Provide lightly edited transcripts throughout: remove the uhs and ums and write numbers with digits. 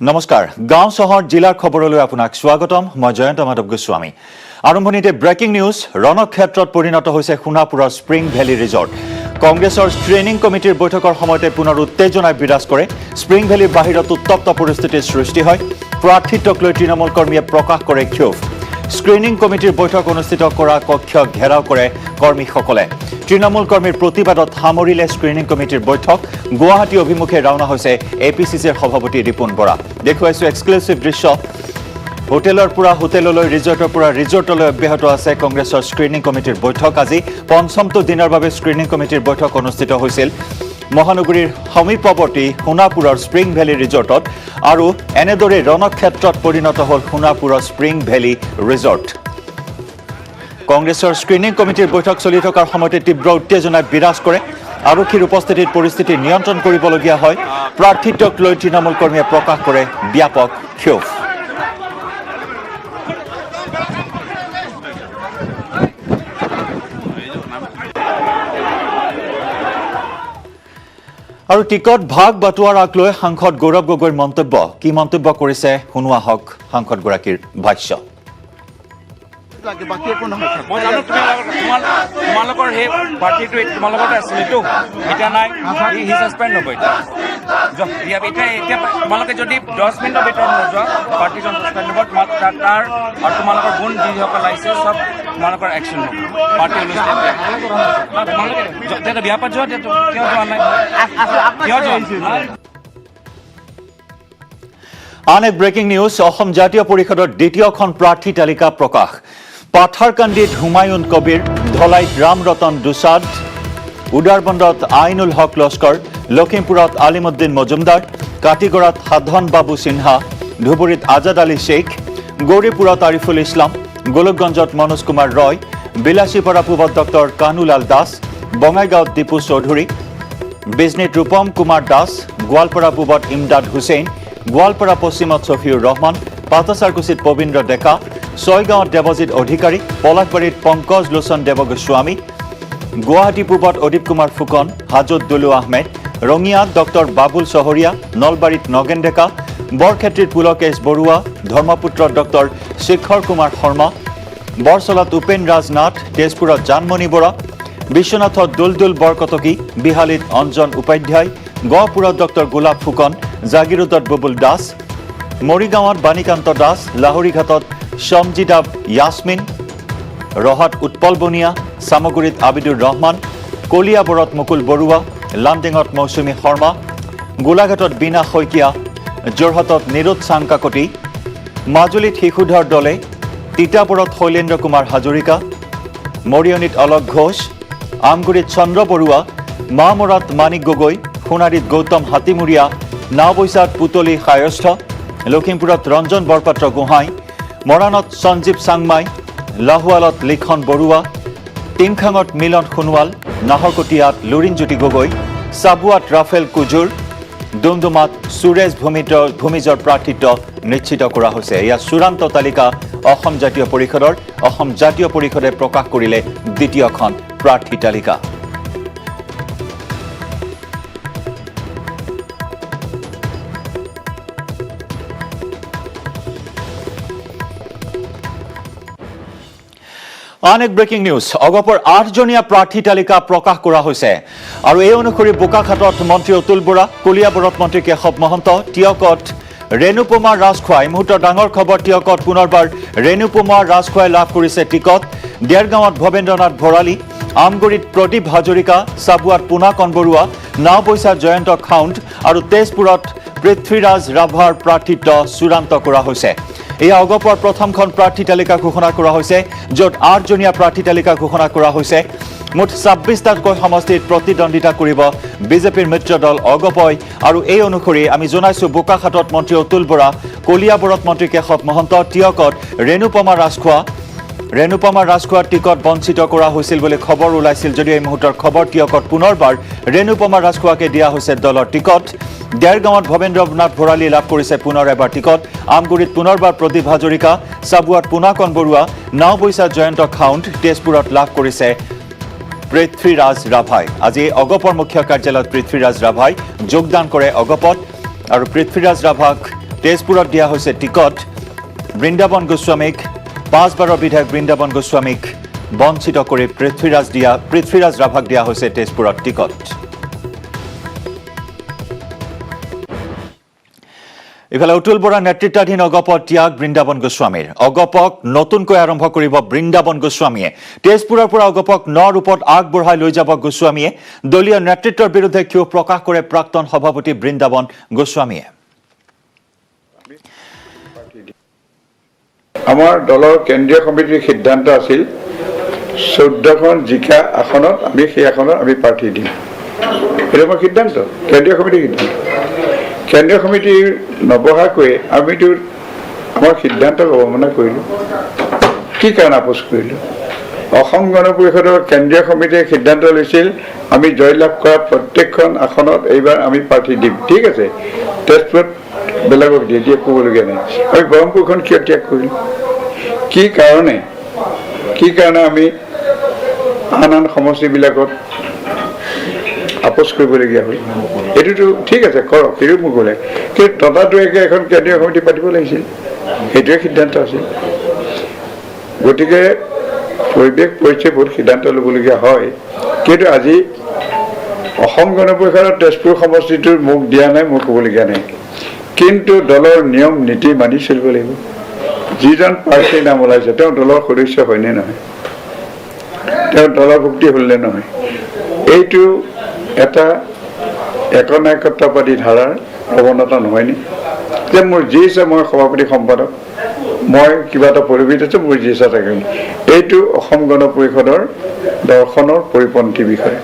নমস্কাৰ গাঁও চহৰ জিলাৰ খবৰলৈ আপোনাক স্বাগতম মই জয়ন্ত মাধৱ গোস্বামী আৰম্ভণিতে ব্ৰেকিং নিউজ ৰণক্ষেত্ৰত পৰিণত হৈছে সোণাপুৰৰ স্প্ৰিং ভেলী ৰিজৰ্ট কংগ্ৰেছৰ ট্ৰেইনিং কমিটিৰ বৈঠকৰ সময়তে পুনৰ উত্তেজনাই বিৰাজ কৰে স্প্ৰিং ভেলীৰ বাহিৰত উত্তপ্ত পৰিস্থিতিৰ সৃষ্টি হয় প্ৰাৰ্থিত্বক লৈ তৃণমূল কৰ্মীয়ে প্ৰকাশ কৰে ক্ষোভ স্ক্ৰিনিং কমিটিৰ বৈঠক অনুষ্ঠিত কৰা কক্ষ ঘেৰাও কৰে কৰ্মীসকলে তৃণমূল কৰ্মীৰ প্ৰতিবাদত সামৰিলে স্ক্ৰিনিং কমিটিৰ বৈঠক গুৱাহাটী অভিমুখে ৰাওনা হৈছে এপিচিচিৰ সভাপতি ৰিপুন বৰা দেখুৱাইছো এক্সক্লুসিভ দৃশ্য হোটেলৰ পৰা হোটেললৈ ৰিজৰ্টৰ পৰা ৰিজৰ্টলৈ অব্যাহত আছে কংগ্ৰেছৰ স্ক্ৰিনিং কমিটিৰ বৈঠক আজি পঞ্চমটো দিনৰ বাবে স্ক্ৰিনিং কমিটিৰ বৈঠক অনুষ্ঠিত হৈছিল মহানগৰীৰ সমীপৱৰ্তী সোণাপুৰৰ স্প্ৰিং ভেলী ৰিজৰ্টত আৰু এনেদৰে ৰণক্ষেত্ৰত পৰিণত হ'ল সোণাপুৰৰ স্প্ৰিং ভেলী ৰিজৰ্ট কংগ্ৰেছৰ স্ক্ৰিনিং কমিটিৰ বৈঠক চলি থকাৰ সময়তে তীব্ৰ উত্তেজনাই বিৰাজ কৰে আৰক্ষীৰ উপস্থিতিত পৰিস্থিতি নিয়ন্ত্ৰণ কৰিবলগীয়া হয় প্ৰাৰ্থিত্বক লৈ তৃণমূল কৰ্মীয়ে প্ৰকাশ কৰে ব্যাপক ক্ষোভ আৰু টিকট ভাগ বাটোৱাৰাক লৈ সাংসদ গৌৰৱ গগৈৰ মন্তব্য কি মন্তব্য কৰিছে শুনোৱা হওক সাংসদ গৰাকীৰ ভাষ্য বাকি একো নহয় মই জানো তোমালোকৰ সেই পাৰ্টিটো তোমালোকৰ আছিলেতো এতিয়া নাই হি সাসপেণ্ড হ'ব এতিয়া এতিয়া তোমালোকে যদি 10 মিনিটৰ ভিতৰত নোযোৱা পাৰ্টিজন সাসপেণ্ড হ'ব তাৰ আৰু তোমালোকৰ গুণ যিসকল আহিছে চব তোমালোকৰ একশ্যন হ'ব পাৰ্টি অনুষ্ঠান তোমালোকে বিয়া পাত যোৱা কিয় যোৱা নাই কিয় যোৱা আন এক ব্ৰেকিং নিউজ অসম জাতীয় পৰিষদৰ দ্বিতীয়খন প্ৰাৰ্থী তালিকা প্ৰকাশ পাথাৰকান্দিত হুমায়ুন কবিৰ ধলাইত ৰাম ৰতন দুসাদ উদাৰবন্দত আইনুল হক লস্কৰ লখিমপুৰত আলিমুদ্দিন মজুমদাৰ কাটিগড়াত সাধন বাবু সিনহা ধুবুৰীত আজাদ আলী শ্বেখ গৌৰীপুৰত আৰিফুল ইছলাম গোলকগঞ্জত মনোজ কুমাৰ ৰয় বিলাসীপাৰা পূবত ডক্টৰ কানুলাল দাস বঙাইগাঁৱত দীপু চৌধুৰী বিজনীত ৰূপম কুমাৰ দাস গোৱালপাৰা পূবত ইমদাদ হুছেইন গোৱালপাৰা পশ্চিমত ছফিউৰ ৰহমান পাটাচাৰকুছিত পবিন্দ্ৰ ডেকা ছয়গাঁৱত দেৱজিৎ অধিকাৰী পলাশবাৰীত পংকজ লোচন দেৱগোস্বামী গুৱাহাটী পূবত অদীপ কুমাৰ ফুকন হাজোত দুলু আহমেদ ৰঙিয়াত ডক্টৰ বাবুল চহৰীয়া নলবাৰীত নগেন ডেকা বৰক্ষেত্ৰীত পুলকেশ বৰুৱা ধৰ্মপুত্ৰত ডক্টৰ শিখৰ কুমাৰ শৰ্মা বৰচলাত উপেন ৰাজ নাথ তেজপুৰত জানমণি বৰা বিশ্বনাথত দুলদুল বৰকটকী বিহালীত অঞ্জন উপাধ্যায় গহপুৰত ডক্টৰ গোলাপ ফুকন জাগিৰোডত বুবুল দাস মৰিগাঁৱত বাণীকান্ত দাস লাহৰীঘাটত সমজিদাব ইয়াসমিন ৰহাত উৎপল বনিয়া সামগুৰিত আবিদুৰ ৰহমান কলিয়াবৰত মুকুল বৰুৱা লামডিঙত মৌচুমী শৰ্মা গোলাঘাটত বীণা শইকীয়া যোৰহাটত নিৰোধ চাংকাকতি মাজুলীত শিশুধৰ দলে তিতাবৰত শৈলেন্দ্ৰ কুমাৰ হাজৰিকা মৰিয়নীত অলক ঘোষ আমগুৰিত চন্দ্ৰ বৰুৱা মামৰাত মানিক গগৈ সোণাৰীত গৌতম হাতীমুৰীয়া নাওবৈচাত পুতলি সায়স্থ লখিমপুৰত ৰঞ্জন বৰপাত্ৰ গোহাঁই মৰাণত সঞ্জীৱ চাংমাই লাহোৱালত লিখন বৰুৱা টিমখাঙত মিলন সোণোৱাল নাহৰকটীয়াত লুৰিণজ্যোতি গগৈ চাবুৱাত ৰাফেল কুজুৰ ডুমডুমাত সুৰেশ ভূমিজৰ প্ৰাৰ্থিত্ব নিশ্চিত কৰা হৈছে এয়া চূড়ান্ত তালিকা অসম জাতীয় পৰিষদে প্ৰকাশ কৰিলে দ্বিতীয়খন প্ৰাৰ্থী তালিকা আন এক ব্ৰেকিং নিউজ অগপৰ 8জনীয়া প্ৰাৰ্থী তালিকা প্ৰকাশ কৰা হৈছে আৰু এই অনুসৰি বোকাখাটত মন্ত্ৰী অতুল বৰা কলিয়াবৰত মন্ত্ৰী কেশৱ মহন্ত টিয়কত ৰেণুপমা ৰাজখোৱা এই মুহূৰ্তৰ ডাঙৰ খবৰ টিয়কত পুনৰবাৰ ৰেণুপমা ৰাজখোৱাই লাভ কৰিছে টিকট দেৰগাঁৱত ভৱেন্দ্ৰনাথ ভৰালী আমগুৰিত প্ৰদীপ হাজৰিকা চাবুৱাত পুনা কণবৰুৱা নাওবৈচাত জয়ন্ত খাউণ্ড আৰু তেজপুৰত পৃথ্বীৰাজ ৰাভাৰ প্ৰাৰ্থিত্ব চূড়ান্ত কৰা হৈছে এয়া অগপৰ প্ৰথমখন প্ৰাৰ্থী তালিকা ঘোষণা কৰা হৈছে য'ত 8জনীয়া প্ৰাৰ্থী তালিকা ঘোষণা কৰা হৈছে মুঠ 26টাকৈ সমষ্টিত প্ৰতিদ্বন্দ্বিতা কৰিব বিজেপিৰ মিত্ৰ দল অগপই আৰু এই অনুসৰি আমি জনাইছো বোকাখাটত মন্ত্ৰী অতুল বৰা কলিয়াবৰত মন্ত্ৰী কেশৱ মহন্ত টিয়কত ৰেণুপমা ৰাজখোৱাৰ টিকট বঞ্চিত কৰা হৈছিল বুলি খবৰ ওলাইছিল যদিও এই মুহূৰ্তৰ খবৰ টিয়কত পুনৰবাৰ ৰেণুপমা ৰাজখোৱাকে দিয়া হৈছে দলৰ টিকট দেৰগাঁৱত ভৱেন্দ্ৰনাথ ভৰালী লাভ কৰিছে পুনৰ এবাৰ টিকট আমগুৰিত পুনৰবাৰ প্ৰদীপ হাজৰিকা চাবুৱাত পুনা কণবৰুৱা নাওবৈচাত জয়ন্ত খাউণ্ড তেজপুৰত লাভ কৰিছে পৃথ্বীৰাজ ৰাভাই আজি অগপৰ মুখ্য কাৰ্যালয়ত পৃথ্বীৰাজ ৰাভাই যোগদান কৰে অগপত আৰু পৃথ্বীৰাজ ৰাভাক তেজপুৰত দিয়া হৈছে টিকট বৃন্দাবন গোস্বামীক 5 বাৰৰ বিধায়ক বৃন্দাবন গোস্বামীক বঞ্চিত কৰি পৃথ্বীৰাজ ৰাভাক দিয়া হৈছে তেজপুৰত টিকট ইফালে অতুল বৰা নেতৃত্বাধীন অগপত ত্যাগ বৃন্দাবন গোস্বামীৰ অগপক নতুনকৈ আৰম্ভ কৰিব বৃন্দাবন গোস্বামীয়ে তেজপুৰৰ পৰা অগপক ৰূপত আগবঢ়াই লৈ যাব গোস্বামীয়ে দলীয় নেতৃত্বৰ বিৰুদ্ধে ক্ষোভ প্ৰকাশ কৰে প্ৰাক্তন সভাপতি বৃন্দাবন গোস্বামীয়ে আমাৰ দলৰ কেন্দ্ৰীয় কমিটিৰ সিদ্ধান্ত আছিল 14খন জিকা আসনত আমি সেই আসনত আমি প্ৰাৰ্থী দিম এটা আমাৰ সিদ্ধান্ত কেন্দ্ৰীয় কমিটিৰ সিদ্ধান্ত কেন্দ্ৰীয় কমিটিৰ নবহাকৈ আমিতো আমাৰ সিদ্ধান্ত অৱমাননা কৰিলোঁ কি কাৰণে আপোচ কৰিলোঁ অসম গণ পৰিষদৰ কেন্দ্ৰীয় কমিটিয়ে সিদ্ধান্ত লৈছিল আমি জয়লাভ কৰা প্ৰত্যেকখন আসনত এইবাৰ আমি প্ৰাৰ্থী দিম ঠিক আছে তেজপুৰত বেলেগক দিয়ে ক'বলগীয়া নাই আমি ব্ৰহ্মপুৰখন কিয় ত্যাগ কৰিলোঁ কি কাৰণে আমি আন সমষ্টিবিলাকত আপোচ কৰিবলগীয়া হ'ল এইটোতো ঠিক আছে কৰক সেইটো মোক ক'লে কিন্তু ততাতৈয়াকৈ এখন কেন্দ্ৰীয় কমিটি পাতিব লাগিছিল সেইটোৱে সিদ্ধান্ত আছিল গতিকে পৰিৱেশ পৰিস্থিতিবোৰ সিদ্ধান্ত ল'বলগীয়া হয় কিন্তু আজি অসম গণ পৰিষদৰ তেজপুৰ সমষ্টিটোৰ মোক দিয়া নাই মোক ক'বলগীয়া নাই কিন্তু দলৰ নিয়ম নীতি মানি চলিব লাগিব যিজন প্ৰাৰ্থীৰ নাম ওলাইছে তেওঁ দলৰ সদস্য হয়নে নহয় তেওঁ দলভুক্তি হ'লনে নহয় এইটো এটা একনায়কত্ববাদী ধাৰাৰ প্ৰৱণতা নহয়নি যে মোৰ যি ইচ্ছা মই সভাপতি সম্পাদক মই কিবা এটা পৰিৱিত আছোঁ মোৰ যি ইচ্ছা থাকিম এইটো অসম গণ পৰিষদৰ দৰ্শনৰ পৰিপন্থী বিষয়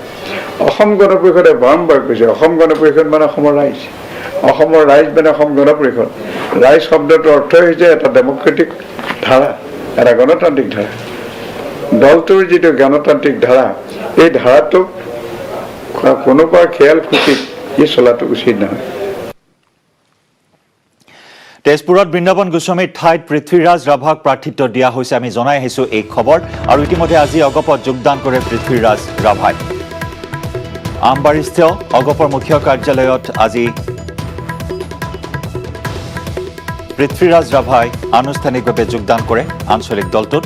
অসম গণ পৰিষদে বাৰম্বাৰ কৈছে অসম গণ পৰিষদ মানে অসমৰ ৰাইজ মানে অসম গণ পৰিষদ ৰাইজ শব্দটোৰ অৰ্থ হৈছে এটা ডেমক্ৰেটিক ধাৰা এটা গণতান্ত্ৰিক ধাৰা দলটোৰ যিটো গণতান্ত্ৰিক ধাৰা এই ধাৰাটোক কোনোবাৰ খেয়াল খুচিত ই চলাটো উচিত নহয় তেজপুৰত বৃন্দাবন গোস্বামীৰ ঠাইত পৃথ্বীৰাজ ৰাভাক প্ৰাৰ্থিত্ব দিয়া হৈছে আমি জনাই আহিছোঁ এই খবৰ আৰু ইতিমধ্যে আজি অগপত যোগদান কৰে পৃথ্বীৰাজ ৰাভাই আমবাৰীস্থিত অগপৰ মুখ্য কাৰ্যালয়ত আজি পৃথ্বীৰাজ ৰাভাই আনুষ্ঠানিকভাৱে যোগদান কৰে আঞ্চলিক দলটোত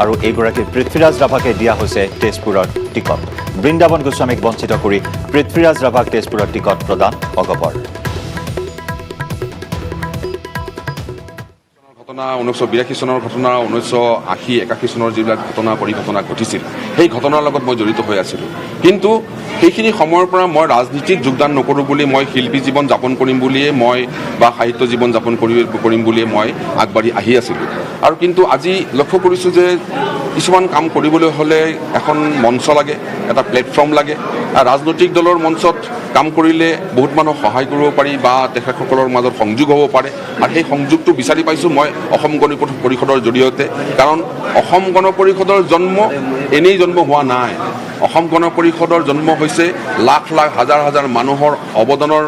আৰু এইগৰাকী পৃথ্বীৰাজ ৰাভাকে দিয়া হৈছে তেজপুৰৰ টিকট বৃন্দাবন গোস্বামীক বঞ্চিত কৰি পৃথ্বীৰাজ ৰাভাক তেজপুৰৰ টিকট প্ৰদান অগপৰ ঘটনা 1982 চনৰ ঘটনা 1980-81 চনৰ যিবিলাক ঘটনা পৰিঘটনা ঘটিছিল সেই ঘটনাৰ লগত মই জড়িত হৈ আছিলোঁ কিন্তু সেইখিনি সময়ৰ পৰা মই ৰাজনীতিত যোগদান নকৰোঁ বুলি মই শিল্পী জীৱন যাপন কৰিম বুলিয়ে মই বা সাহিত্য জীৱন যাপন কৰিম বুলিয়ে মই আগবাঢ়ি আহি আছিলোঁ আৰু কিন্তু আজি লক্ষ্য কৰিছোঁ যে কিছুমান কাম কৰিবলৈ হ'লে এখন মঞ্চ লাগে এটা প্লেটফৰ্ম লাগে ৰাজনৈতিক দলৰ মঞ্চত কাম কৰিলে বহুত মানুহক সহায় কৰিব পাৰি বা তেখেতসকলৰ মাজত সংযোগ হ'ব পাৰে আৰু সেই সংযোগটো বিচাৰি পাইছোঁ মই অসম গণ পৰিষদৰ জৰিয়তে কাৰণ অসম গণ পৰিষদৰ জন্ম এনেই জন্ম হোৱা নাই অসম গণ পৰিষদৰ জন্ম হৈছে লাখ লাখ হাজাৰ হাজাৰ মানুহৰ অৱদানৰ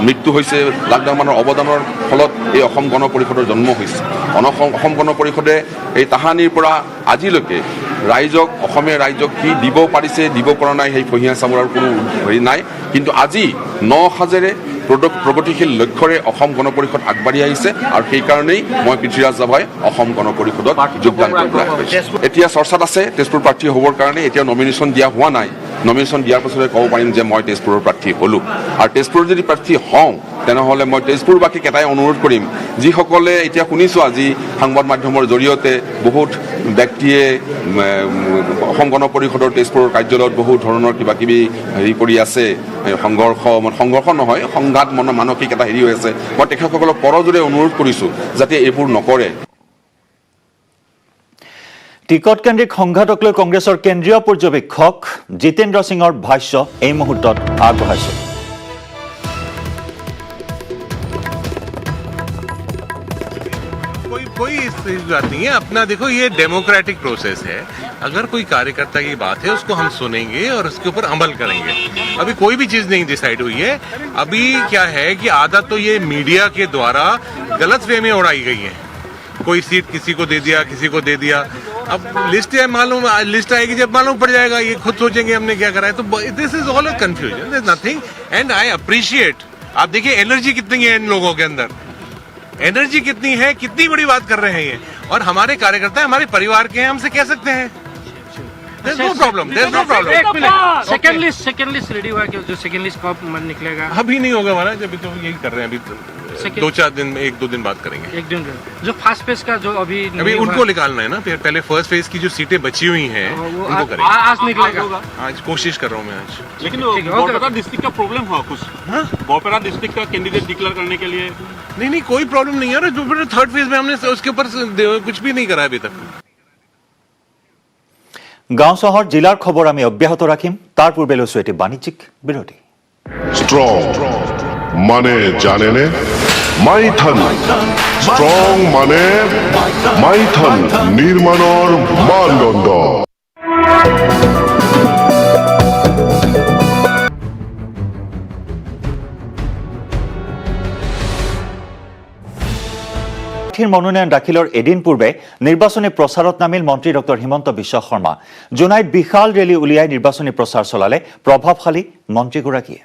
মৃত্যু হৈছে লাখ লাখ মানুহৰ অৱদানৰ ফলত এই অসম গণ পৰিষদৰ জন্ম হৈছে অসম গণ পৰিষদে এই তাহানিৰ পৰা আজিলৈকে ৰাইজক অসমীয়া ৰাইজক কি দিব পাৰিছে দিব পৰা নাই সেই ফহিয়া চামৰাৰ কোনো হেৰি নাই কিন্তু আজি 9 সাজেৰে প্ৰগতিশীল লক্ষ্যৰে অসম গণ পৰিষদ আগবাঢ়ি আহিছে আৰু সেইকাৰণেই মই পৃথ্বীৰাজ ৰাভাই অসম গণ পৰিষদত যোগদান কৰিবলৈ আহিছোঁ এতিয়া চৰ্চাত আছে তেজপুৰ প্ৰাৰ্থী হ'বৰ কাৰণে এতিয়া নমিনেশ্যন দিয়া হোৱা নাই নমিনেশ্যন দিয়াৰ পাছতে ক'ব পাৰিম যে মই তেজপুৰৰ প্ৰাৰ্থী হ'লোঁ আৰু তেজপুৰৰ যদি প্ৰাৰ্থী হওঁ তেনেহ'লে মই তেজপুৰবাসীক এটাই অনুৰোধ কৰিম যিসকলে এতিয়া শুনিছোঁ আজি সংবাদ মাধ্যমৰ জৰিয়তে বহুত ব্যক্তিয়ে অসম গণ পৰিষদৰ তেজপুৰৰ কাৰ্যালয়ত বহুত ধৰণৰ কিবা কিবি হেৰি কৰি আছে সংঘৰ্ষ নহয় সংঘাত মানসিক এটা হেৰি হৈ আছে মই তেখেতসকলক কৰজোৰে অনুৰোধ কৰিছোঁ যাতে এইবোৰ নকৰে টিকট কেন্দ্ৰিক সংঘাতক লৈ কংগ্ৰেছৰ কেন্দ্ৰীয় পৰ্যবেক্ষক জিতেন্দ্ৰ সিঙৰ ভাষ্য এই মুহূৰ্তত আগবঢ়াইছোঁ कोई इस बात नहीं है अपना देखो ये डेमोक्रेटिक प्रोसेस है अगर कोई कार्यकर्ता की बात है उसको हम सुनेंगे और उसके ऊपर अमल करेंगे अभी कोई भी चीज नहीं डिसाइड हुई है अभी क्या है कि आदत तो ये मीडिया के द्वारा गलत वे में उड़ाई गई है कोई सीट किसी को दे दिया अब लिस्ट है मालूम लिस्ट आएगी जब मालूम पड़ जाएगा ये खुद सोचेंगे हमने क्या करा है तो this is all confusion there is nothing and I appreciate आप देखिए एनर्जी कितनी है इन लोगों के अंदर एनर्जी कितनी है, कितनी बड़ी बात कर रहे हैं ये। और हमारे कार्यकर्ता हमारे परिवार के हैं, हमसे कह सकते हैं there's no problem, there's no problem। Second list ready हुआ कि जो सेकंड लिस्ट कब निकलेगा? अभी नहीं होगा महाराज, अभी तो यही कर रहे हैं, अभी 2-4 दिन में 1-2 दिन बात करेंगे। एक दिन जो फर्स्ट फेज का जो अभी उनको निकालना है ना, फिर पहले फर्स्ट फेज की जो सीटें बची हुई हैं उनको करेंगे। आज निकलेगा, आज कोशिश कर रहा हूँ मैं आज। लेकिन बरपेटा डिस्ट्रिक्ट का प्रॉब्लम हुआ कुछ? बरपेटा डिस्ट्रिक्ट का कैंडिडेट डिक्लेयर करने के लिए नहीं कोई प्रॉब्लम नहीं है। जो थर्ड फेज में हमने उसके ऊपर कुछ भी नहीं करा अभी तक। গাঁও চহৰ জিলাৰ খবৰ আমি অব্যাহত ৰাখিম। তাৰ পূৰ্বে লৈছো এটি বাণিজ্যিক বিৰতি। স্ট্ৰং মানে জানেনে মাইথান স্ট্ৰং মানে মাইথান নিৰ্মাণৰ মানদণ্ড। মনোনয়ন দাখিলৰ এদিন পূৰ্বে নিৰ্বাচনী প্ৰচাৰত নামিল মন্ত্ৰী ডক্টৰ হিমন্ত বিশ্ব শৰ্মা। জোনাইত বিশাল ৰেলী উলিয়াই নিৰ্বাচনী প্ৰচাৰ চলালে প্ৰভাৱশালী মন্ত্ৰীগৰাকীয়ে।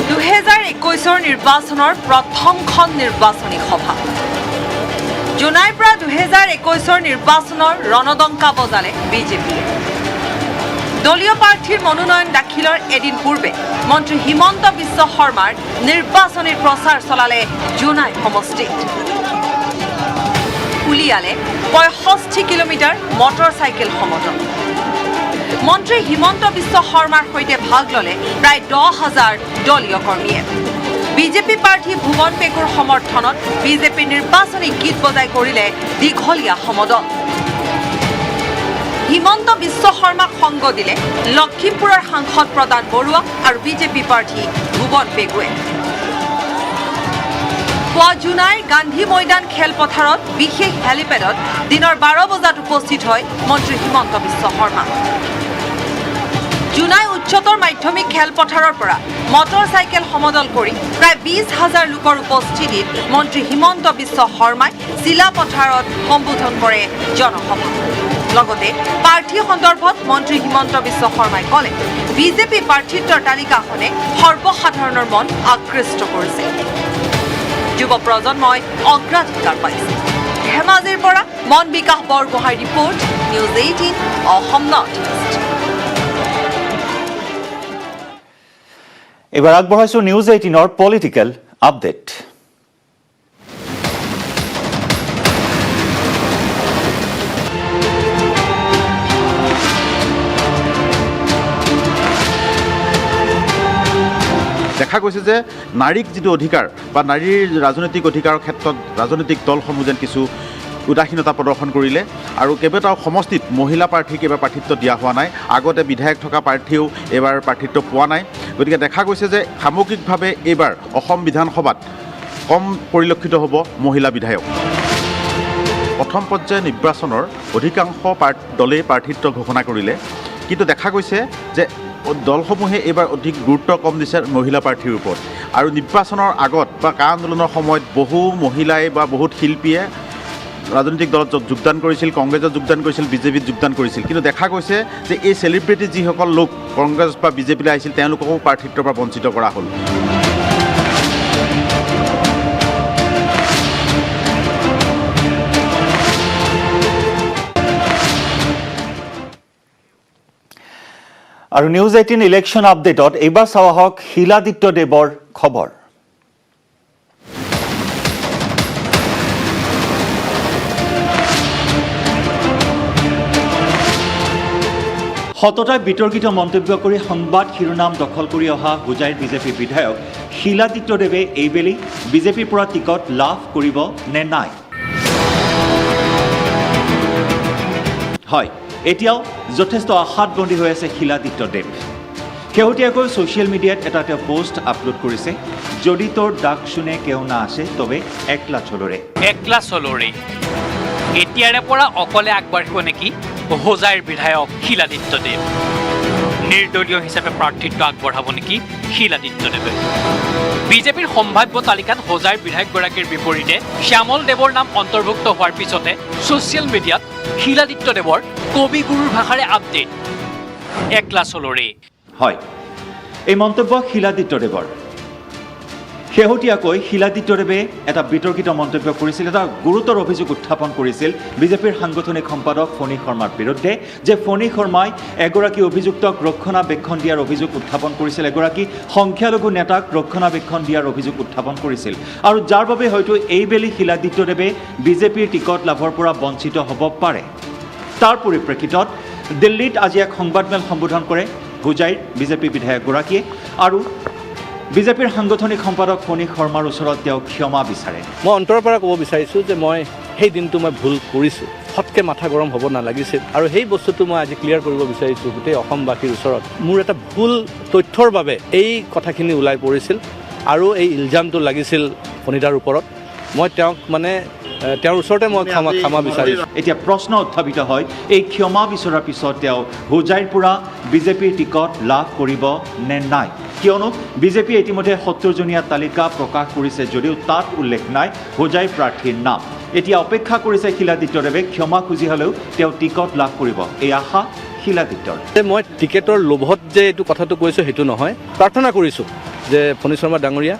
2021 নিৰ্বাচনৰ প্ৰথমখন নিৰ্বাচনী সভা। জোনাইৰ পৰা 2021 নিৰ্বাচনৰ ৰণদংকা বজালে বিজেপিয়ে। দলীয় প্ৰাৰ্থীৰ মনোনয়ন দাখিলৰ এদিন পূৰ্বে মন্ত্ৰী হিমন্ত বিশ্ব শৰ্মাৰ নিৰ্বাচনী প্ৰচাৰ চলালে জোনাই সমষ্টিত। উলিয়ালে 65 কিলোমিটাৰ মটৰচাইকেল সমদল। মন্ত্ৰী হিমন্ত বিশ্ব শৰ্মাৰ সৈতে ভাগ ল'লে প্ৰায় 10,000 দলীয় কৰ্মীয়ে। বিজেপি প্ৰাৰ্থী ভুৱন পেগুৰ সমৰ্থনত বিজেপিৰ নিৰ্বাচনী গীত বজাই কৰিলে দীঘলীয়া সমদল। হিমন্ত বিশ্ব শৰ্মাক সংগ দিলে লখিমপুৰৰ সাংসদ প্ৰদান বৰুৱা আৰু বিজেপি প্ৰাৰ্থী ভুৱন পেগুৱে। পুৱা জোনাইৰ গান্ধী ময়দান খেলপথাৰত বিশেষ হেলিপেডত দিনৰ 12 বজাত উপস্থিত হয় মন্ত্ৰী হিমন্ত বিশ্ব শৰ্মা। জোনাই উচ্চতৰ মাধ্যমিক খেলপথাৰৰ পৰা মটৰচাইকেল সমদল কৰি প্ৰায় 20,000 লোকৰ উপস্থিতিত মন্ত্ৰী হিমন্ত বিশ্ব শৰ্মাই চিলাপথাৰত সম্বোধন কৰে জনসভা। লগতে প্ৰাৰ্থী সন্দৰ্ভত মন্ত্ৰী হিমন্ত বিশ্ব শৰ্মাই ক'লে বিজেপি প্ৰাৰ্থিত্বৰ তালিকাখনে সৰ্বসাধাৰণৰ মন আকৃষ্ট কৰিছে। যুৱ প্ৰজন্মই অগ্ৰাধিকাৰ পাইছে। ধেমাজিৰ পৰা মন বিকাশ বৰগোহাঁইৰ report, news 18 Assam north east. এবাৰ আগবঢ়াইছো নিউজ 18ৰ পলিটিকেল আপডেট। দেখা গৈছে যে নাৰীক যিটো অধিকাৰ বা নাৰীৰ ৰাজনৈতিক অধিকাৰৰ ক্ষেত্ৰত ৰাজনৈতিক দলসমূহ যেন কিছু উদাসীনতা প্ৰদৰ্শন কৰিলে আৰু কেইবাটাও সমষ্টিত মহিলা প্ৰাৰ্থীক এইবাৰ প্ৰাৰ্থিত্ব দিয়া হোৱা নাই। আগতে বিধায়ক থকা প্ৰাৰ্থীও এইবাৰ প্ৰাৰ্থিত্ব পোৱা নাই। গতিকে দেখা গৈছে যে সামগ্ৰিকভাৱে এইবাৰ অসম বিধানসভাত কম পৰিলক্ষিত হ'ব মহিলা বিধায়ক। প্ৰথম পৰ্যায়ৰ নিৰ্বাচনৰ অধিকাংশ দলেই প্ৰাৰ্থিত্ব ঘোষণা কৰিলে, কিন্তু দেখা গৈছে যে দলসমূহে এইবাৰ অধিক গুৰুত্ব কম দিছে মহিলা প্ৰাৰ্থীৰ ওপৰত। আৰু নিৰ্বাচনৰ আগত বা কা আন্দোলনৰ সময়ত বহু মহিলাই বা বহুত শিল্পীয়ে ৰাজনৈতিক দলত যোগদান কৰিছিল, কংগ্ৰেছত যোগদান কৰিছিল, বিজেপিত যোগদান কৰিছিল। কিন্তু দেখা গৈছে যে এই চেলিব্ৰিটি যিসকল লোক কংগ্ৰেছ বা বিজেপিলৈ আহিছিল তেওঁলোককো প্ৰাৰ্থিত্বৰ পৰা বঞ্চিত কৰা হ'ল। আৰু নিউজ 18 ইলেকশ্যন আপডেটত এইবাৰ চাওঁ আহক শিলাদিত্য দেৱৰ খবৰ। সততাই বিতৰ্কিত মন্তব্য কৰি সংবাদ শিৰোনাম দখল কৰি অহা হোজাইৰ বিজেপি বিধায়ক শিলাদিত্য দেৱে এইবেলি বিজেপিৰ পৰা টিকট লাভ কৰিব নে নাই? হয়, এতিয়াও যথেষ্ট আশাত বন্দী হৈ আছে শিলাদিত্য দেৱ। শেহতীয়াকৈ ছ'চিয়েল মিডিয়াত এটা তেওঁ পোষ্ট আপলোড কৰিছে, যদি তোৰ ডাক শুনে কেউ না আসে তবে একলা চলৰে। একলা চলৰে এতিয়াৰে পৰা অকলে আগবাঢ়িব নেকি হোজাইৰ বিধায়ক শিলাদিত্য দেৱ? নিৰ্দলীয় হিচাপে প্ৰাৰ্থিত্ব আগবঢ়াব নেকি শিলাদিত্য দেৱে? বিজেপিৰ সম্ভাৱ্য তালিকাত হোজাইৰ বিধায়কগৰাকীৰ বিপৰীতে শ্যামল দেৱৰ নাম অন্তৰ্ভুক্ত হোৱাৰ পিছতে ছ'চিয়েল মিডিয়াত শিলাদিত্য দেৱৰ কবিগুৰুৰ ভাষাৰে আপডেট, একলা চলৰে। হয়, এই মন্তব্য শিলাদিত্যদেৱৰ শেহতীয়াকৈ শিলাদিত্যদেৱে এটা বিতৰ্কিত মন্তব্য কৰিছিল, এটা গুৰুতৰ অভিযোগ উত্থাপন কৰিছিল বিজেপিৰ সাংগঠনিক সম্পাদক ফণী শৰ্মাৰ বিৰুদ্ধে, যে ফণী শৰ্মাই এগৰাকী অভিযুক্তক ৰক্ষণাবেক্ষণ দিয়াৰ অভিযোগ উত্থাপন কৰিছিল, এগৰাকী সংখ্যালঘু নেতাক ৰক্ষণাবেক্ষণ দিয়াৰ অভিযোগ উত্থাপন কৰিছিল, আৰু যাৰ বাবে হয়তো এইবেলি শিলাদিত্যদেৱে বিজেপিৰ টিকট লাভৰ পৰা বঞ্চিত হ'ব পাৰে। তাৰ পৰিপ্ৰেক্ষিতত দিল্লীত আজি এক সংবাদমেল সম্বোধন কৰে হোজাইৰ বিজেপি বিধায়কগৰাকীয়ে, আৰু বিজেপিৰ সাংগঠনিক সম্পাদক ফণী শৰ্মাৰ ওচৰত তেওঁ ক্ষমা বিচাৰে। মই অন্তৰৰ পৰা ক'ব বিচাৰিছোঁ যে মই সেই দিনটো মই ভুল কৰিছোঁ, ফটকৈ মাথা গৰম হ'ব নালাগিছিল, আৰু সেই বস্তুটো মই আজি ক্লিয়াৰ কৰিব বিচাৰিছোঁ গোটেই অসমবাসীৰ ওচৰত। মোৰ এটা ভুল তথ্যৰ বাবে এই কথাখিনি ওলাই পৰিছিল, আৰু এই ইলজামটো লাগিছিল ফণীদাৰ ওপৰত। মই তেওঁক তেওঁৰ ওচৰতে মই ক্ষমা বিচাৰিছোঁ। এতিয়া প্ৰশ্ন উত্থাপিত হয়, এই ক্ষমা বিচৰাৰ পিছত তেওঁ হোজাইৰ পৰা বিজেপিৰ টিকট লাভ কৰিব নে নাই, কিয়নো বিজেপিয়ে ইতিমধ্যে ৭০জনীয়া তালিকা প্ৰকাশ কৰিছে যদিও তাত উল্লেখ নাই হোজাইৰ প্ৰাৰ্থীৰ নাম। এতিয়া অপেক্ষা কৰিছে শিলাদিত্যদেৱে, ক্ষমা খুজি হ'লেও তেওঁ টিকট লাভ কৰিব, এই আশা শিলাদিত্যৰ। মই টিকেটৰ লোভত যে এইটো কথাটো কৈছোঁ সেইটো নহয়, প্ৰাৰ্থনা কৰিছোঁ যে ফণী শৰ্মা ডাঙৰীয়া,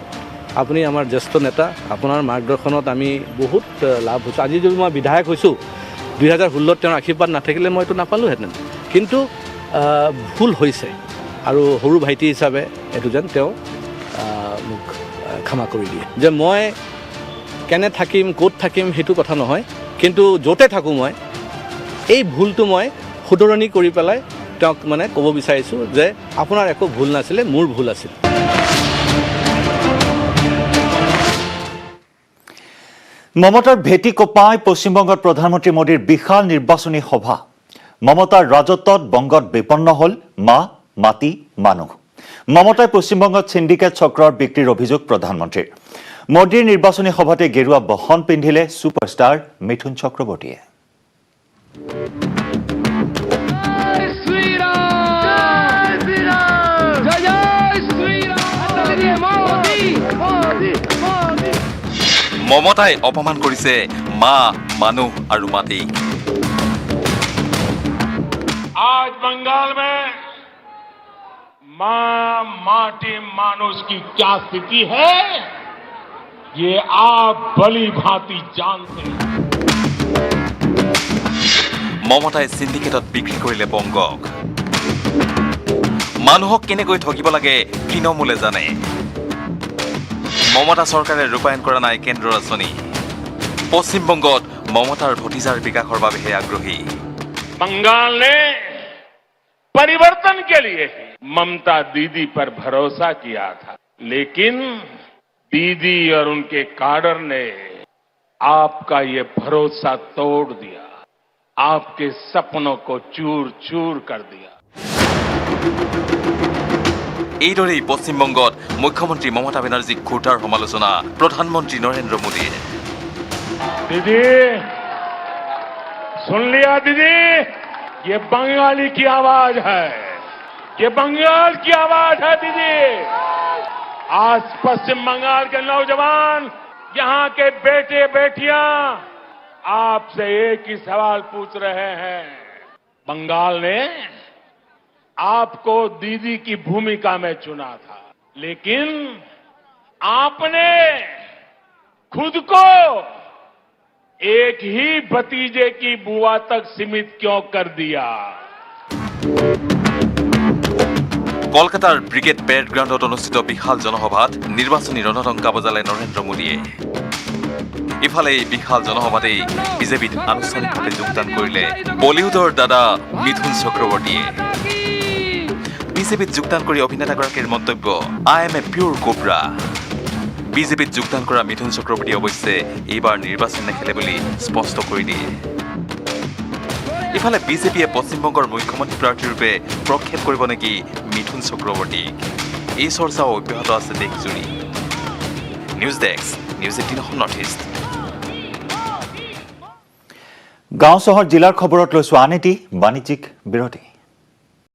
আপুনি আমাৰ জ্যেষ্ঠ নেতা, আপোনাৰ মাৰ্গদৰ্শনত আমি বহুত লাভ হৈছোঁ। আজি যদি মই বিধায়ক হৈছোঁ, 2016 তেওঁৰ আশীৰ্বাদ নাথাকিলে মই এইটো নাপালোঁহেঁতেন, কিন্তু ভুল হৈছে, আৰু সৰু ভাইটি হিচাপে এইটো যেন তেওঁ মোক ক্ষমা কৰি দিয়ে। যে মই কেনে থাকিম, ক'ত থাকিম সেইটো কথা নহয়, কিন্তু য'তে থাকোঁ মই এই ভুলটো মই শুধৰণি কৰি পেলাই তেওঁক ক'ব বিচাৰিছোঁ যে আপোনাৰ একো ভুল নাছিলে, মোৰ ভুল আছিল। মমতাৰ ভেটি কঁপাই পশ্চিমবংগত প্ৰধানমন্ত্ৰী মোদীৰ বিশাল নিৰ্বাচনী সভা। মমতাৰ ৰাজত্বত বংগত বিপন্ন হ'ল মাটি মানুহ। মমতাই পশ্চিমবংগত চিণ্ডিকেট চক্ৰৰ বিক্ৰীৰ অভিযোগ প্ৰধানমন্ত্ৰীৰ। মোদীৰ নিৰ্বাচনী সভাতে গেৰুৱা বহন পিন্ধিলে ছুপাৰষ্টাৰ মিথুন চক্ৰৱৰ্তীয়ে। মমতাই অপমান কৰিছে মানুহ আৰু মাটি। आज बंगाल में माटी मानुष की क्या स्थिति है ये आप भली भांति जानते हैं। মমতাই সিন্ডিকেটত বিক্ৰী কৰিলে বংগক। মানুহক কেনেকৈ ঠগিব লাগে তৃণমূলে জানে। মমতা চৰকাৰে ৰূপায়ণ কৰা নাই কেন্দ্ৰৰ আঁচনি। পশ্চিমবংগত মমতাৰ ভতিজাৰ বিকাশৰ বাবেহে আগ্ৰহী। बंगाल ने परिवर्तन के लिए ममता दीदी पर भरोसा किया था, लेकिन दीदी और उनके काडर ने आपका ये भरोसा तोड़ दिया, आपके सपनों को चूर चूर कर दिया। এইদৰেই পশ্চিমবংগত মুখ্যমন্ত্ৰী মমতা বেনাৰ্জীক খুটাৰ সমালোচনা প্ৰধানমন্ত্ৰী নৰেন্দ্ৰ মোদীয়ে। दीदी सुन लिया दीदी, ये बंगाली की आवाज है, ये बंगाल की आवाज है दीदी। आज पश्चिम बंगाल के नौजवान, यहाँ के बेटे बेटियां आपसे एक ही सवाल पूछ रहे हैं। बंगाल ने आपको दीदी की भूमिका में चुना था, लेकिन आपने खुद को एक ही भतीजे की बुआ तक सीमित क्यों कर दिया। কলকাতাৰ ব্ৰিগেড পেৰেড গ্ৰাউণ্ডত অনুষ্ঠিত বিশাল জনসভাত নিৰ্বাচনী ৰণডংকা বজালে নৰেন্দ্ৰ মোদীয়ে। ইফালে এই বিশাল জনসভাতেই বিজেপিত আনুষ্ঠানিকভাৱে যোগদান কৰিলে বলিউডৰ দাদা মিথুন চক্ৰৱৰ্তীয়ে। বিজেপিত যোগদান কৰি অভিনেতাগৰাকীৰ মন্তব্য, I M A pure cobra. বিজেপিত যোগদান কৰা মিথুন চক্ৰৱৰ্তীয়ে অৱশ্যে এইবাৰ নিৰ্বাচন নেখেলে বুলি স্পষ্ট কৰি দিয়ে। ইফালে বিজেপিয়ে পশ্চিমবংগৰ মুখ্যমন্ত্ৰী প্ৰাৰ্থীৰূপে প্ৰক্ষেপ কৰিব নেকি মিথুন চক্ৰৱৰ্তীক, এই চৰ্চাও অব্যাহত আছে দেশজুৰি। News desk, news 18 north east. গাঁও চহৰ জিলাৰ খবৰত লৈছো আন এটি বাণিজ্যিক বিৰতি।